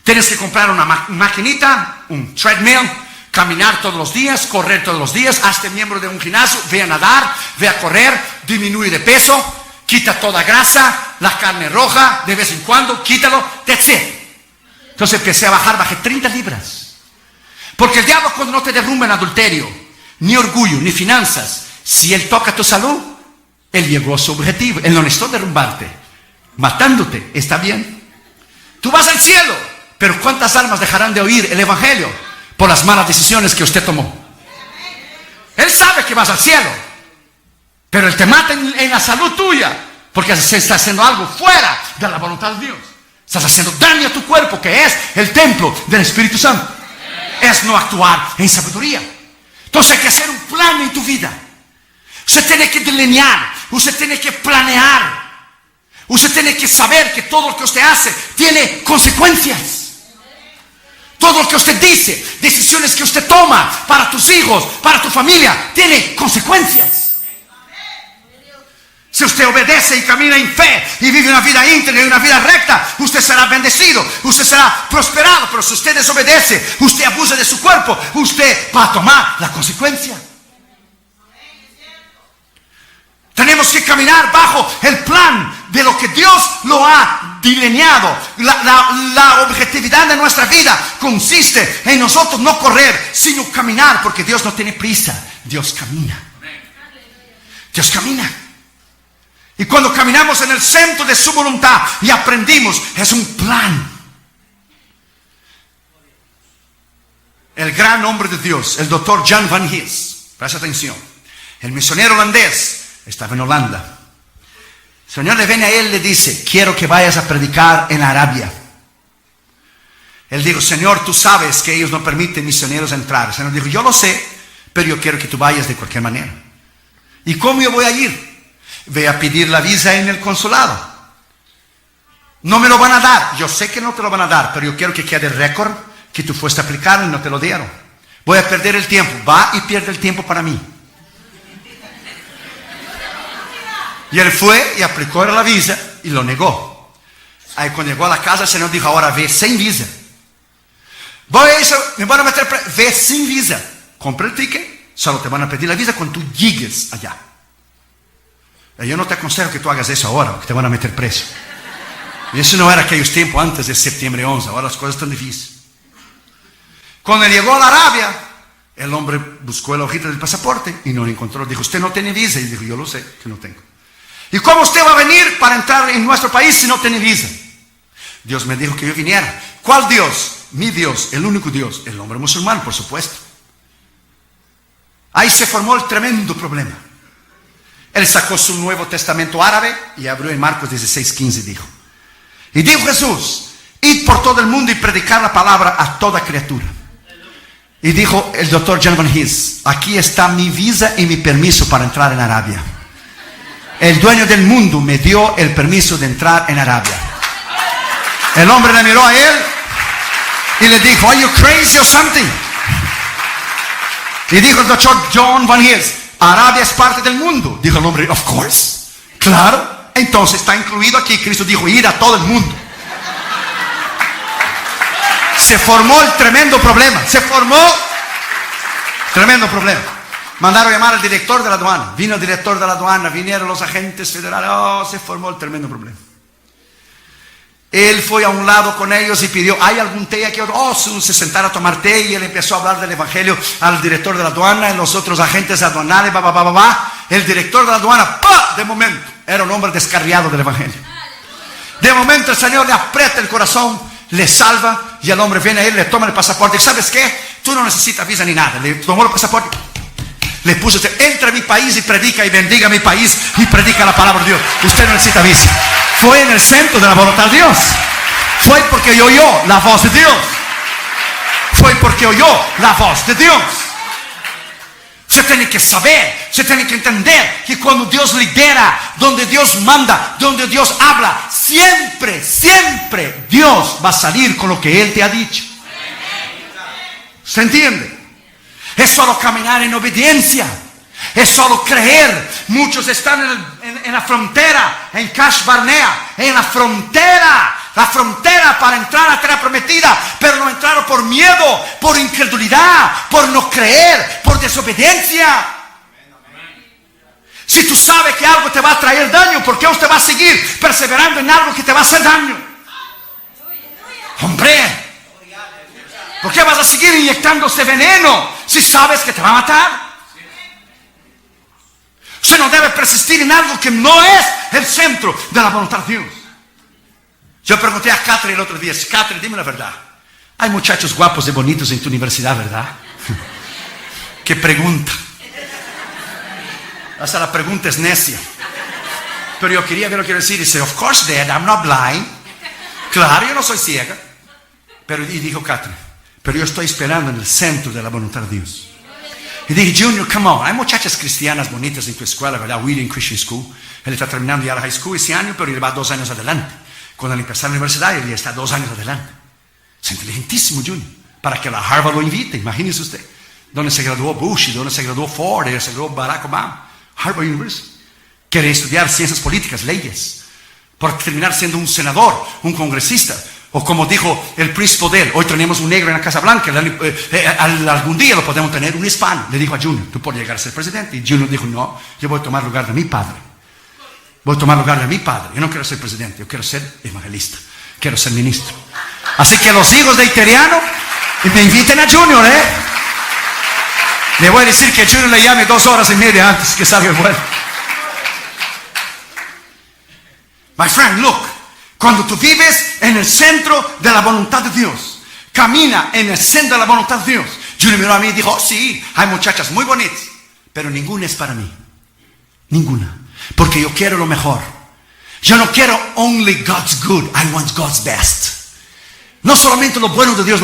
Tienes que comprar una maquinita, un treadmill, caminar todos los días, correr todos los días, hazte miembro de un gimnasio, ve a nadar, ve a correr, disminuye de peso, quita toda grasa, la carne roja, de vez en cuando, quítalo, that's it. Entonces empecé a bajar, bajé 30 libras. Porque el diablo, cuando no te derrumba en adulterio, ni orgullo, ni finanzas, si él toca tu salud, él llegó a su objetivo. Él no necesitó derrumbarte, matándote, está bien. Tú vas al cielo, pero ¿cuántas almas dejarán de oír el evangelio por las malas decisiones que usted tomó? Él sabe que vas al cielo, pero él te mata en la salud tuya, porque se está haciendo algo fuera de la voluntad de Dios. Estás haciendo daño a tu cuerpo, que es el templo del Espíritu Santo. Es no actuar en sabiduría. Entonces hay que hacer un plan en tu vida. Usted tiene que delinear, usted tiene que planear, usted tiene que saber que todo lo que usted hace tiene consecuencias. Todo lo que usted dice, decisiones que usted toma para tus hijos, para tu familia, tiene consecuencias. Si usted obedece y camina en fe y vive una vida íntegra y una vida recta, usted será bendecido, usted será prosperado. Pero si usted desobedece, usted abusa de su cuerpo, usted va a tomar la consecuencia. Tenemos que caminar bajo el plan de lo que Dios lo ha delineado. La objetividad de nuestra vida consiste en nosotros no correr, sino caminar, porque Dios no tiene prisa. Dios camina. Dios camina. Y cuando caminamos en el centro de su voluntad y aprendimos, es un plan. El gran hombre de Dios, el doctor Jan van Hees, presta atención, el misionero holandés, estaba en Holanda. El Señor le viene a él y le dice, quiero que vayas a predicar en Arabia. Él dijo, Señor, tú sabes que ellos no permiten misioneros entrar. El Señor dijo, yo lo sé, pero yo quiero que tú vayas de cualquier manera. ¿Y cómo yo voy a ir? Ve a pedir la visa en el consulado. No me lo van a dar. Yo sé que no te lo van a dar, pero yo quiero que quede récord que tú fuiste a aplicar y no te lo dieron. Voy a perder el tiempo. Va y pierde el tiempo para mí. Y él fue y aplicó la visa y lo negó. Ahí cuando llegó a la casa, el Señor dijo, ahora ve sin visa. Voy a eso, me van a meter ve sin visa. Compra el ticket, solo te van a pedir la visa cuando tú llegues allá. Yo no te aconsejo que tú hagas eso ahora, porque te van a meter preso. Y eso no era aquellos tiempos antes de septiembre 11, ahora las cosas están difíciles. Cuando él llegó a la Arabia, el hombre buscó la hojita del pasaporte y no lo encontró. Dijo, usted no tiene visa. Y dijo, yo lo sé que no tengo. ¿Y cómo usted va a venir para entrar en nuestro país si no tiene visa? Dios me dijo que yo viniera. ¿Cuál Dios? Mi Dios, el único Dios. El hombre musulmán, por supuesto. Ahí se formó el tremendo problema. Él sacó su Nuevo Testamento árabe y abrió en Marcos 16:15, dijo. Y dijo Jesús, id por todo el mundo y predicar la palabra a toda criatura. Y dijo el doctor Jan van Hees, aquí está mi visa y mi permiso para entrar en Arabia. El dueño del mundo me dio el permiso de entrar en Arabia. El hombre le miró a él y le dijo, are you crazy or something? Y dijo el doctor Jan van Hees, Arabia es parte del mundo. Dijo el hombre, of course. Claro. Entonces está incluido aquí. Cristo dijo, ir a todo el mundo. Se formó el tremendo problema. Se formó tremendo problema. Mandaron llamar al director de la aduana. Vino el director de la aduana, vinieron los agentes federales. Oh, se formó el tremendo problema. Él fue a un lado con ellos y pidió, ¿hay algún té aquí? Oh, se sentaron a tomar té y él empezó a hablar del evangelio al director de la aduana y los otros agentes aduanales. El director de la aduana, de momento, era un hombre descarriado del evangelio. De momento el Señor le aprieta el corazón, le salva y el hombre viene a él, le toma el pasaporte. ¿Sabes qué? Tú no necesitas visa ni nada. Le tomó el pasaporte, le puso, entra a mi país y predica y bendiga mi país y predica la palabra de Dios. Usted no necesita visa. Fue en el centro de la voluntad de Dios. Fue porque oyó la voz de Dios. Fue porque oyó la voz de Dios. Se tiene que saber, se tiene que entender que cuando Dios lidera, donde Dios manda, donde Dios habla, siempre, siempre Dios va a salir con lo que Él te ha dicho. ¿Se entiende? Es solo caminar en obediencia. Es solo creer. Muchos están en la frontera, en Kadesh Barnea, en la frontera para entrar a la tierra prometida, pero no entraron por miedo, por incredulidad, por no creer, por desobediencia. Si tú sabes que algo te va a traer daño, ¿por qué usted va a seguir perseverando en algo que te va a hacer daño? Hombre, ¿por qué vas a seguir inyectándose veneno si sabes que te va a matar? Usted no debe persistir en algo que no es el centro de la voluntad de Dios. Yo pregunté a Catherine el otro día, Catherine, dime la verdad. Hay muchachos guapos y bonitos en tu universidad, ¿verdad? ¿Qué pregunta? Hasta la pregunta es necia. Pero yo quería ver lo que quiero decir. Y dice, of course, Dad, I'm not blind. Claro, yo no soy ciega. Y dijo Catherine, pero yo estoy esperando en el centro de la voluntad de Dios. Y dije, Junior, come on. Hay muchachas cristianas bonitas en tu escuela, ¿verdad? Wheeling Christian School. Él está terminando ya la high school ese año, pero él va 2 años adelante. Cuando él empezó la universidad, él ya está 2 años adelante. Es inteligentísimo, Junior. Para que la Harvard lo invite, imagínese usted. Donde se graduó Bush, y donde se graduó Ford, y se graduó Barack Obama. Harvard University. Quiere estudiar ciencias políticas, leyes. Por terminar siendo un senador, un congresista. O como dijo el príncipe de él, hoy tenemos un negro en la Casa Blanca, algún día lo podemos tener, un hispano. Le dijo a Junior, tú puedes llegar a ser presidente. Y Junior dijo, no, yo voy a tomar lugar de mi padre. Voy a tomar lugar de mi padre. Yo no quiero ser presidente, yo quiero ser evangelista. Quiero ser ministro. Así que los hijos de Iteriano, me inviten a Junior, Le voy a decir que Junior le llame 2 horas y media antes que salga el vuelo. My friend, look. Cuando tú vives en el centro de la voluntad de Dios, camina en el centro de la voluntad de Dios. Junior miró a mí y dijo, sí, hay muchachas muy bonitas, pero ninguna es para mí. Ninguna. Porque yo quiero lo mejor. Yo no quiero only God's good, I want God's best. No solamente lo bueno de Dios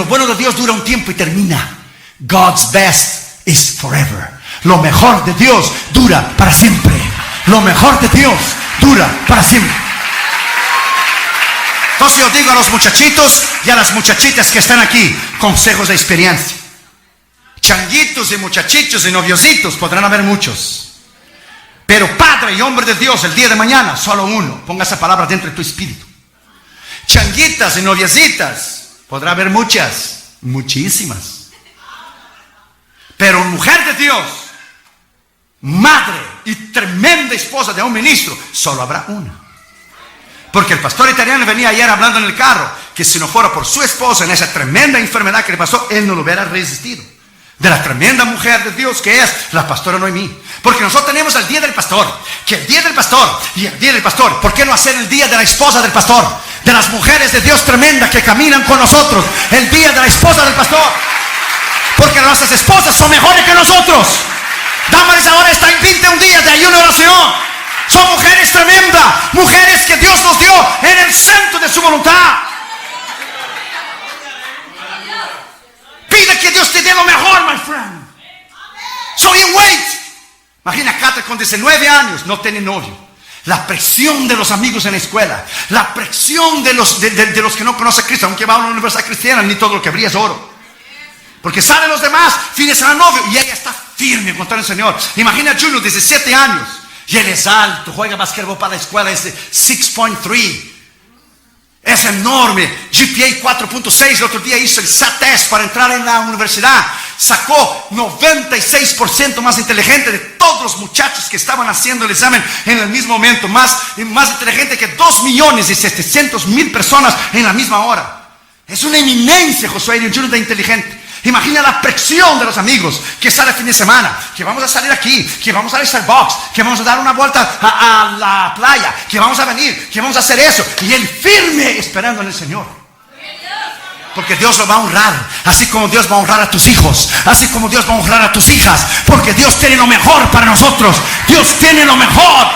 dura un tiempo y termina. God's best is forever. Lo mejor de Dios dura para siempre. Lo mejor de Dios dura para siempre. Entonces yo digo a los muchachitos y a las muchachitas que están aquí, consejos de experiencia. Changuitos y muchachitos y noviositos podrán haber muchos. Pero padre y hombre de Dios, el día de mañana, solo uno. Ponga esa palabra dentro de tu espíritu. Changuitas y noviecitas, podrá haber muchas, muchísimas. Pero mujer de Dios, madre y tremenda esposa de un ministro, solo habrá una. Porque el pastor italiano venía ayer hablando en el carro, que si no fuera por su esposa en esa tremenda enfermedad que le pasó, él no lo hubiera resistido. De la tremenda mujer de Dios que es la pastora Noemí. Porque nosotros tenemos el día del pastor. Que el día del pastor y el día del pastor, ¿por qué no hacer el día de la esposa del pastor? De las mujeres de Dios tremendas que caminan con nosotros. El día de la esposa del pastor. Porque nuestras esposas son mejores que nosotros. Damaris ahora está en 21 días de ayuno y oración. Son mujeres tremendas. Mujeres que Dios nos dio en el centro de su voluntad. Pide que Dios te dé lo mejor, my friend. So you wait. Imagina a Cata con 19 años, no tiene novio. La presión de los amigos en la escuela. La presión de los que no conocen a Cristo. Aunque va a una universidad cristiana, ni todo lo que brilla es oro. Porque salen los demás, fines a novio. Y ella está firme contra el Señor. Imagina a Junior, 17 años. Y él es alto, juega basquetbol para la escuela, es de 6.3. Es enorme. GPA 4.6. El otro día hizo el SAT test para entrar en la universidad. Sacó 96% más inteligente de todos los muchachos que estaban haciendo el examen en el mismo momento. Más inteligente que 2.700.000 personas en la misma hora. Es una eminencia, Josué Junior, de inteligente. Imagina la presión de los amigos que sale el fin de semana, que vamos a salir aquí, que vamos a Starbucks, que vamos a dar una vuelta a la playa, que vamos a venir, que vamos a hacer eso. Y él firme esperando en el Señor. Porque Dios lo va a honrar, así como Dios va a honrar a tus hijos, así como Dios va a honrar a tus hijas, porque Dios tiene lo mejor para nosotros. Dios tiene lo mejor.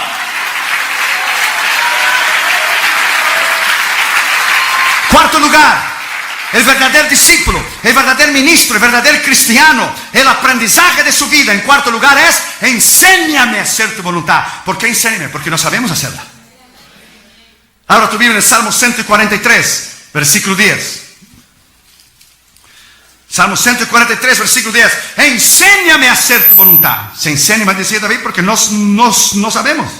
Cuarto lugar. El verdadero discípulo, el verdadero ministro, el verdadero cristiano, el aprendizaje de su vida, en cuarto lugar, es: enséñame a hacer tu voluntad. ¿Por qué enséñame? Porque no sabemos hacerla. Ahora tú vives en el Salmo 143, versículo 10. Salmo 143, versículo 10. Enséñame a hacer tu voluntad. Se enseña, decía David, porque no sabemos.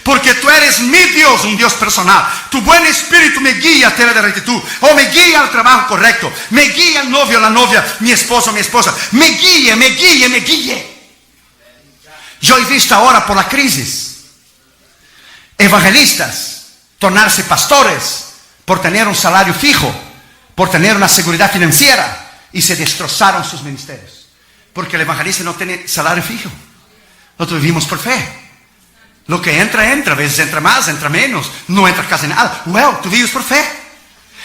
Porque tú eres mi Dios, un Dios personal. Tu buen espíritu me guía a tierra de rectitud. O me guía al trabajo correcto. Me guía el novio, la novia, mi esposo, mi esposa. Me guíe, me guíe, me guíe. Yo he visto ahora por la crisis evangelistas tornarse pastores por tener un salario fijo, por tener una seguridad financiera, y se destrozaron sus ministerios. Porque el evangelista no tiene salario fijo. Nosotros vivimos por fe. Lo que entra, a veces entra más, entra menos, no entra casi nada. Well, tú vives por fe.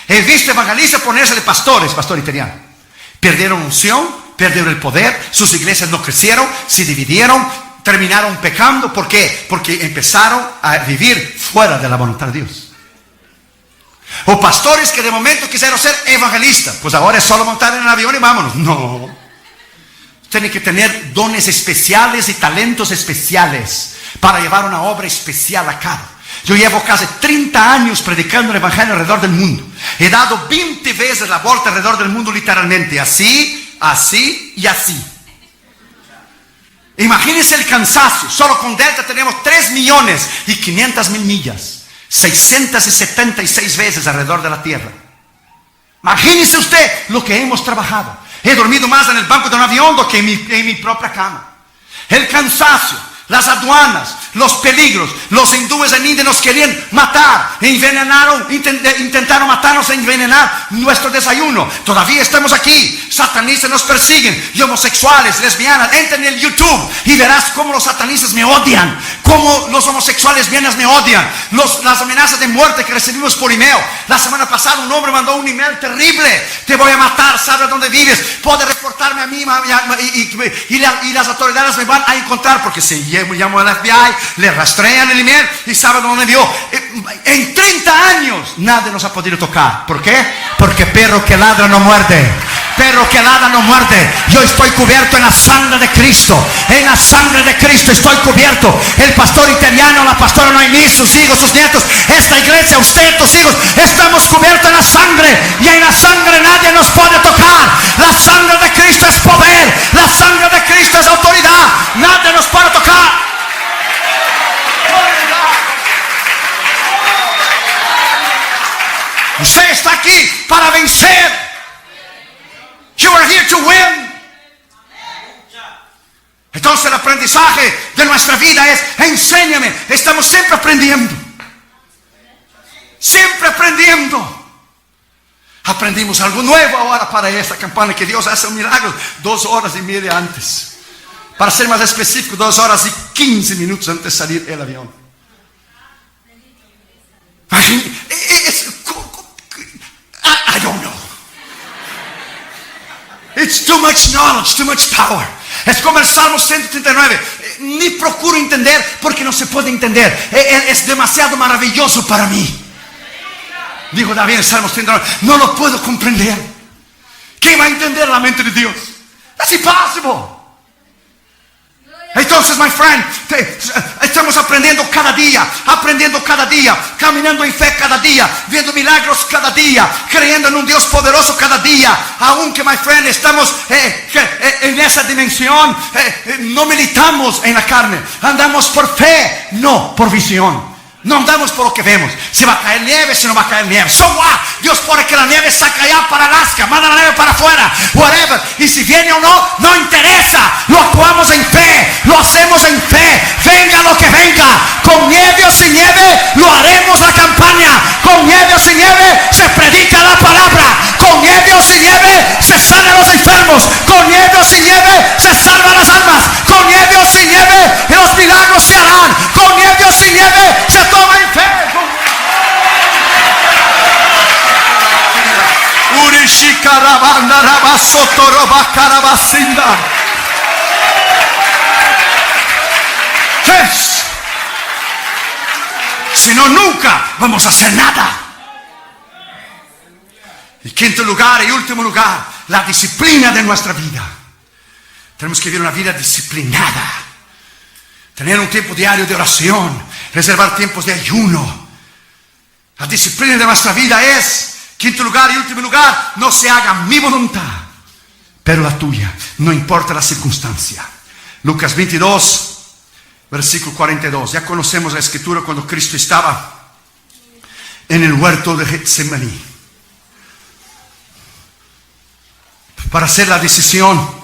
He visto evangelistas ponerse de pastores, pastor italiano. Perdieron unción, perdieron el poder, sus iglesias no crecieron, se dividieron, terminaron pecando. ¿Por qué? Porque empezaron a vivir fuera de la voluntad de Dios. O pastores que de momento quisieron ser evangelistas, pues ahora es solo montar en el avión y vámonos. No. Tienen que tener dones especiales y talentos especiales para llevar una obra especial a cabo. Yo llevo casi 30 años predicando el evangelio alrededor del mundo. He dado 20 veces la vuelta alrededor del mundo, literalmente. Así, así y así. Imagínense el cansancio. Solo con Delta tenemos 3.500.000 millas. 676 veces alrededor de la tierra. Imagínese usted lo que hemos trabajado. He dormido más en el banco de un avión do que en mi propia cama. El cansancio, las aduanas, los peligros. Los hindúes en India nos querían matar, envenenaron, intentaron matarnos e envenenar nuestro desayuno. Todavía estamos aquí. Satanistas nos persiguen, y homosexuales, lesbianas. Entra en el YouTube y verás cómo los satanistas me odian, cómo los homosexuales lesbianas me odian, las amenazas de muerte que recibimos por email. La semana pasada un hombre mandó un email terrible: te voy a matar, sabe dónde vives, puede reportarme a mí, y las autoridades me van a encontrar, porque si llamo al FBI, le rastrean el email y saben dónde vivió. En 30 años nadie nos ha podido tocar. ¿Por qué? Porque perro que ladra no muerde. Perro que ladra no muerde. Yo estoy cubierto en la sangre de Cristo. En la sangre de Cristo estoy cubierto. El pastor italiano, la pastora Noemí, sus hijos, sus nietos, esta iglesia, usted, tus hijos, estamos cubiertos en la sangre. Y en la sangre nadie nos puede tocar. La sangre de Cristo es poder. La sangre de Cristo es autoridad. Nadie nos puede tocar. Usted está aquí para vencer. You are here to win. Entonces el aprendizaje de nuestra vida es: enséñame. Estamos siempre aprendiendo. Siempre aprendiendo. Aprendimos algo nuevo ahora para esta campaña, que Dios hace un milagro 2 horas y media antes. Para ser más específico, 2 horas y 15 minutos antes de salir el avión. I don't know. It's too much knowledge, too much power. Es como el Salmo 139. Ni procuro entender porque no se puede entender. Es demasiado maravilloso para mí. Dijo David en el Salmo 139. No lo puedo comprender. ¿Quién va a entender la mente de Dios? That's impossible. Entonces, my friend, estamos aprendiendo cada día, caminando en fe cada día, viendo milagros cada día, creyendo en un Dios poderoso cada día. Aunque, my friend, estamos en esa dimensión, no militamos en la carne, andamos por fe, no por visión. No andamos por lo que vemos. Si va a caer nieve, si no va a caer nieve. So what? Dios pone que la nieve saca allá para Alaska, manda la nieve para afuera, whatever. Y si viene o no, no interesa. Lo actuamos en fe, lo hacemos en fe. Venga lo que venga, con nieve o sin nieve, lo haremos la campaña. Con nieve o sin nieve, se predica la palabra. Con nieve o sin nieve, se sanan los enfermos. Con nieve o sin nieve, se salvan las almas. Con nieve o sin nieve, los milagros se harán. Con nieve o sin nieve, se toma en fe. Si no, nunca vamos a hacer nada. Y quinto lugar y último lugar, la disciplina de nuestra vida. Tenemos que vivir una vida disciplinada. Tener un tiempo diario de oración, reservar tiempos de ayuno. La disciplina de nuestra vida es, quinto lugar y último lugar, no se haga mi voluntad, pero la tuya, no importa la circunstancia. Lucas 22, versículo 42. Ya conocemos la escritura cuando Cristo estaba en el huerto de Getsemaní para hacer la decisión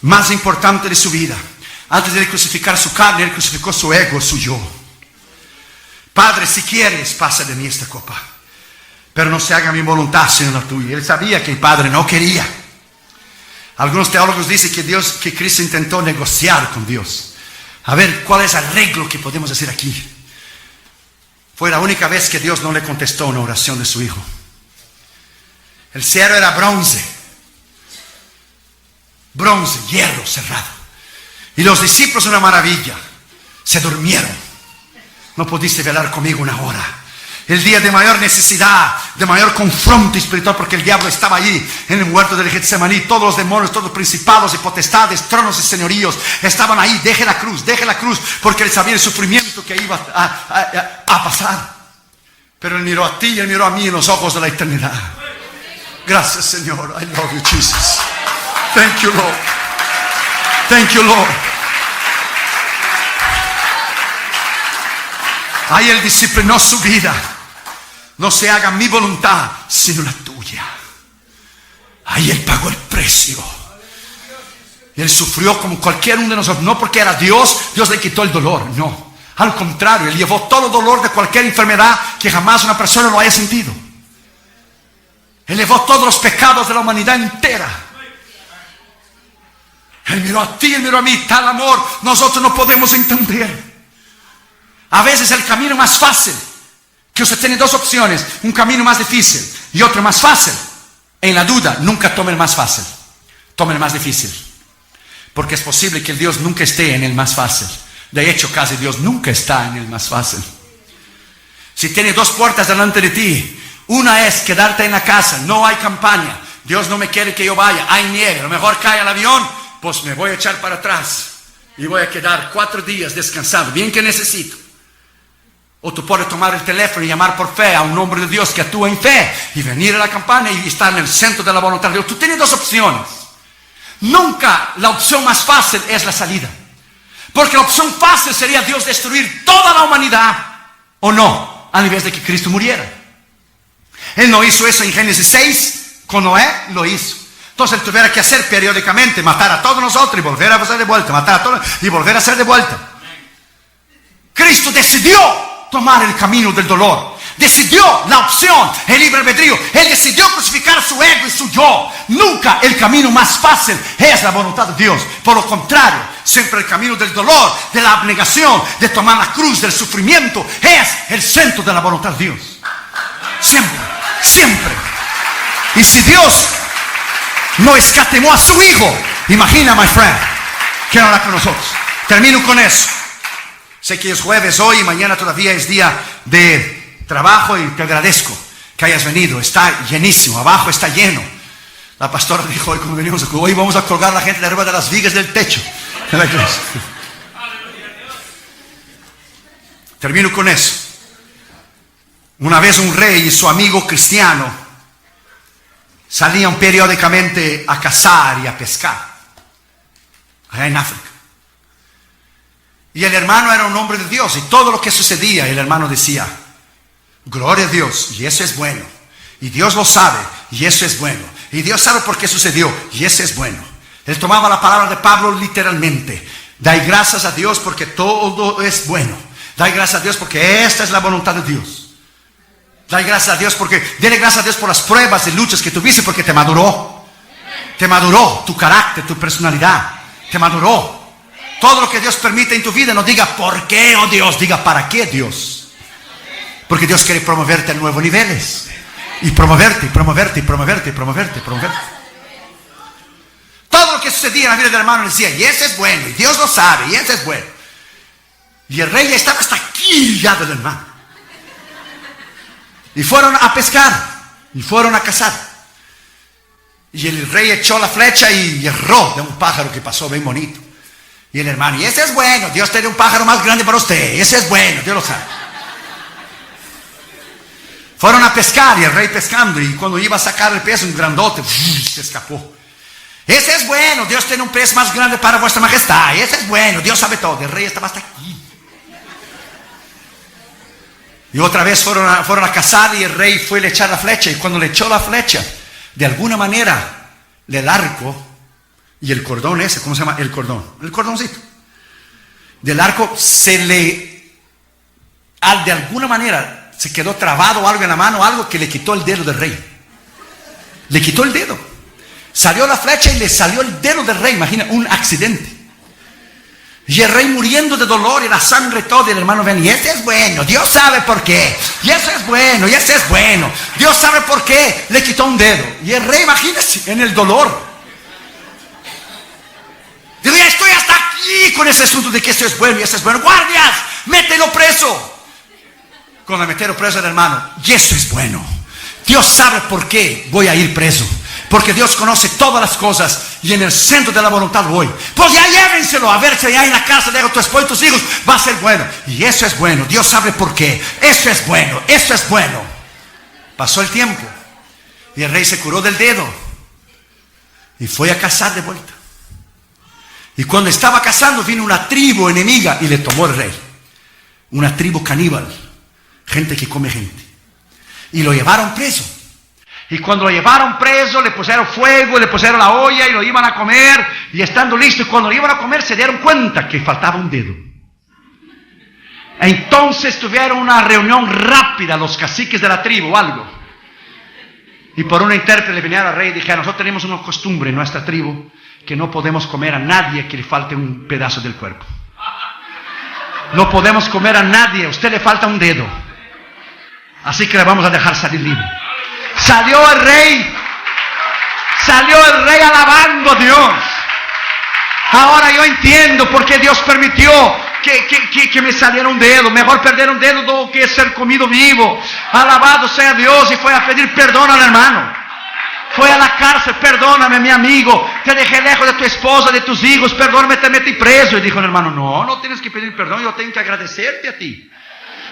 más importante de su vida. Antes de crucificar su carne, Él crucificó su ego, su yo. Padre, si quieres, pasa de mí esta copa, pero no se haga mi voluntad sino la tuya. Él sabía que el Padre no quería. Algunos teólogos dicen que Cristo intentó negociar con Dios. A ver, ¿cuál es el arreglo que podemos hacer aquí? Fue la única vez que Dios no le contestó una oración de su Hijo. El cielo era bronce, hierro cerrado. Y los discípulos, una maravilla, se durmieron. No pudiste velar conmigo una hora. El día de mayor necesidad, de mayor confronto espiritual, porque el diablo estaba allí en el huerto del Getsemaní. Todos los demonios, todos los principados y potestades, tronos y señoríos estaban ahí. Deje la cruz, porque él sabía el sufrimiento que iba a pasar. Pero él miró a ti y él miró a mí en los ojos de la eternidad. Gracias, Señor. I love you, Jesus. Thank you, Lord. Thank you, Lord. Ahí Él disciplinó su vida. No se haga mi voluntad, sino la tuya. Ahí Él pagó el precio. Él sufrió como cualquier uno de nosotros. No porque era Dios, Dios le quitó el dolor. No, al contrario, Él llevó todo dolor de cualquier enfermedad que jamás una persona lo haya sentido. Él llevó todos los pecados de la humanidad entera. Él miró a ti, Él miró a mí. Tal amor nosotros no podemos entender. A veces el camino más fácil, que usted tiene dos opciones, un camino más difícil y otro más fácil. En la duda, nunca tome el más fácil, tome el más difícil. Porque es posible que Dios nunca esté en el más fácil. De hecho, casi Dios nunca está en el más fácil. Si tiene dos puertas delante de ti, una es quedarte en la casa, no hay campaña, Dios no me quiere que yo vaya, hay nieve, a lo mejor cae el avión, pues me voy a echar para atrás y voy a quedar 4 días descansando, bien que necesito. O tú puedes tomar el teléfono y llamar por fe a un hombre de Dios que actúa en fe y venir a la campaña y estar en el centro de la voluntad de Dios. Tú tienes dos opciones. Nunca la opción más fácil es la salida. Porque la opción fácil sería Dios destruir toda la humanidad, o no, a nivel de que Cristo muriera. Él no hizo eso en Génesis 6, con Noé lo hizo. Entonces Él tuviera que hacer periódicamente, matar a todos nosotros y volver a hacer de vuelta, matar a todos y volver a hacer de vuelta. Cristo decidió tomar el camino del dolor. Decidió la opción, el libre albedrío. Él decidió crucificar su ego y su yo. Nunca el camino más fácil es la voluntad de Dios. Por lo contrario, siempre el camino del dolor, de la abnegación, de tomar la cruz, del sufrimiento, es el centro de la voluntad de Dios. Siempre, siempre. Y si Dios no escatimó a su Hijo, imagina, my friend, que no hará con nosotros. Termino con eso. Sé que es jueves hoy y mañana todavía es día de trabajo y te agradezco que hayas venido. Está llenísimo, abajo está lleno. La pastora dijo hoy cuando venimos, hoy vamos a colgar a la gente de arriba de las vigas del techo de la iglesia. Termino con eso. Una vez un rey y su amigo cristiano salían periódicamente a cazar y a pescar allá en África. Y el hermano era un hombre de Dios, y todo lo que sucedía, el hermano decía, gloria a Dios, y eso es bueno. Y Dios lo sabe, y eso es bueno. Y Dios sabe por qué sucedió, y eso es bueno. Él tomaba la palabra de Pablo literalmente. Dai gracias a Dios porque todo es bueno. Dai gracias a Dios porque esta es la voluntad de Dios. Dai gracias a Dios porque, dele gracias a Dios por las pruebas y luchas que tuviste, porque te maduró. Te maduró tu carácter, tu personalidad. Te maduró. Todo lo que Dios permite en tu vida, no diga ¿por qué, oh Dios? Diga ¿para qué, Dios? Porque Dios quiere promoverte a nuevos niveles. Y promoverte, y promoverte, y promoverte, y promoverte, y promoverte. Todo lo que sucedía en la vida del hermano decía, y ese es bueno, y Dios lo sabe, y ese es bueno. Y el rey ya estaba hasta aquí ya del hermano. Y fueron a pescar, y fueron a cazar. Y el rey echó la flecha y erró de un pájaro que pasó bien bonito. Y el hermano, y ese es bueno, Dios tiene un pájaro más grande para usted, ese es bueno, Dios lo sabe. Fueron a pescar y el rey pescando, y cuando iba a sacar el pez, un grandote, se escapó. Ese es bueno, Dios tiene un pez más grande para vuestra majestad, ese es bueno, Dios sabe todo. El rey estaba hasta aquí. Y otra vez fueron a cazar, y el rey fue a echar la flecha, y cuando le echó la flecha, de alguna manera, el arco y el cordón ese, ¿cómo se llama? El cordoncito del arco de alguna manera se quedó trabado algo en la mano, algo que le quitó el dedo del rey. Le quitó el dedo. Salió la flecha y le salió el dedo del rey. Imagina, un accidente. Y el rey muriendo de dolor y la sangre todo. Y el hermano ven, y ese es bueno, Dios sabe por qué. Y eso es bueno, y ese es bueno. Dios sabe por qué le quitó un dedo. Y el rey, imagínese, en el dolor. Digo, ya estoy hasta aquí con ese asunto de que esto es bueno y eso es bueno. Guardias, mételo preso. Cuando metieron preso al hermano, y esto es bueno. Dios sabe por qué voy a ir preso. Porque Dios conoce todas las cosas y en el centro de la voluntad voy. Pues ya llévenselo a ver si allá en la casa dejo tu esposo y tus hijos. Va a ser bueno. Y eso es bueno. Dios sabe por qué. Eso es bueno. Eso es bueno. Pasó el tiempo. Y el rey se curó del dedo. Y fue a cazar de vuelta. Y cuando estaba cazando vino una tribu enemiga y le tomó el rey. Una tribu caníbal. Gente que come gente. Y lo llevaron preso. Y cuando lo llevaron preso, le pusieron fuego, le pusieron la olla y lo iban a comer. Y estando listo, y cuando lo iban a comer, se dieron cuenta que faltaba un dedo. Entonces tuvieron una reunión rápida, los caciques de la tribu o algo. Y por un intérprete le vinieron al rey y dijeron, nosotros tenemos una costumbre en nuestra tribu, que no podemos comer a nadie que le falte un pedazo del cuerpo. No podemos comer a nadie, a usted le falta un dedo. Así que le vamos a dejar salir libre. Salió el rey alabando a Dios. Ahora yo entiendo por qué Dios permitió que me saliera un dedo. Mejor perder un dedo que ser comido vivo. Alabado sea Dios. Y fue a pedir perdón al hermano. Fue a la cárcel, perdóname mi amigo, te dejé lejos de tu esposa, de tus hijos, perdóname, te metí preso. Y dijo el hermano, no tienes que pedir perdón, yo tengo que agradecerte a ti.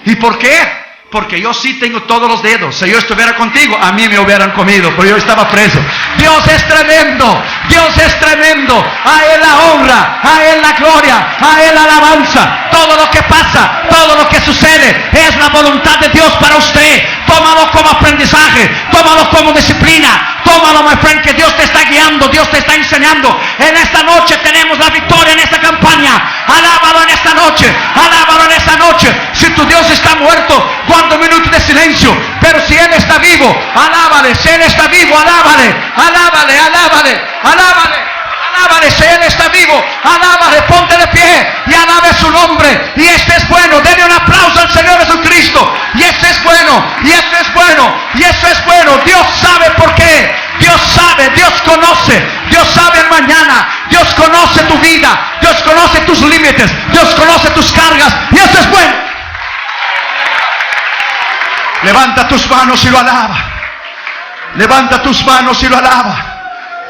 ¿Y por qué? Porque yo sí tengo todos los dedos. Si yo estuviera contigo, a mí me hubieran comido, pero yo estaba preso. Dios es tremendo, Dios es tremendo. A Él la honra, a Él la gloria, a Él la alabanza. Todo lo que pasa, todo lo que sucede, es la voluntad de Dios para usted. Tómalo como aprendizaje, tómalo como disciplina. Tómalo, my friend, que Dios te está guiando, Dios te está enseñando. En esta noche tenemos la victoria en esta campaña. Alábalo en esta noche, alábalo en esta noche. Si tu Dios está muerto, guarda un minuto de silencio. Pero si Él está vivo, alábale. Si Él está vivo, alábale, alábale, alábale, alábale. Alábale, si Él está vivo, alábale, ponte de pie y alabe su nombre. Y este es bueno, denle un aplauso al Señor Jesucristo. Y este es bueno, y este es bueno, y esto es bueno. Dios sabe por qué, Dios sabe, Dios conoce, Dios sabe el mañana, Dios conoce tu vida, Dios conoce tus límites, Dios conoce tus cargas, y esto es bueno. Levanta tus manos y lo alaba. Levanta tus manos y lo alaba.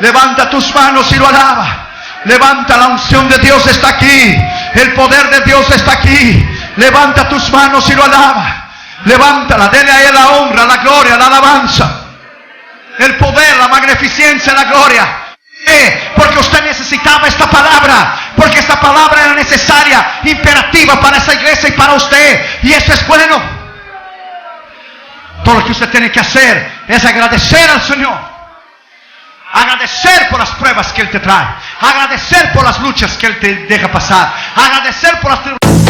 Levanta tus manos y lo alaba. Levanta, la unción de Dios está aquí. El poder de Dios está aquí. Levanta tus manos y lo alaba. Levántala, dele a Él la honra, la gloria, la alabanza, el poder, la magnificencia, la gloria. Porque usted necesitaba esta palabra, porque esta palabra era necesaria manera imperativa para esa iglesia y para usted. Y eso es bueno. Todo lo que usted tiene que hacer es agradecer al Señor. Agradecer por las pruebas que Él te trae. Agradecer por las luchas que Él te deja pasar. Agradecer por las tribulaciones.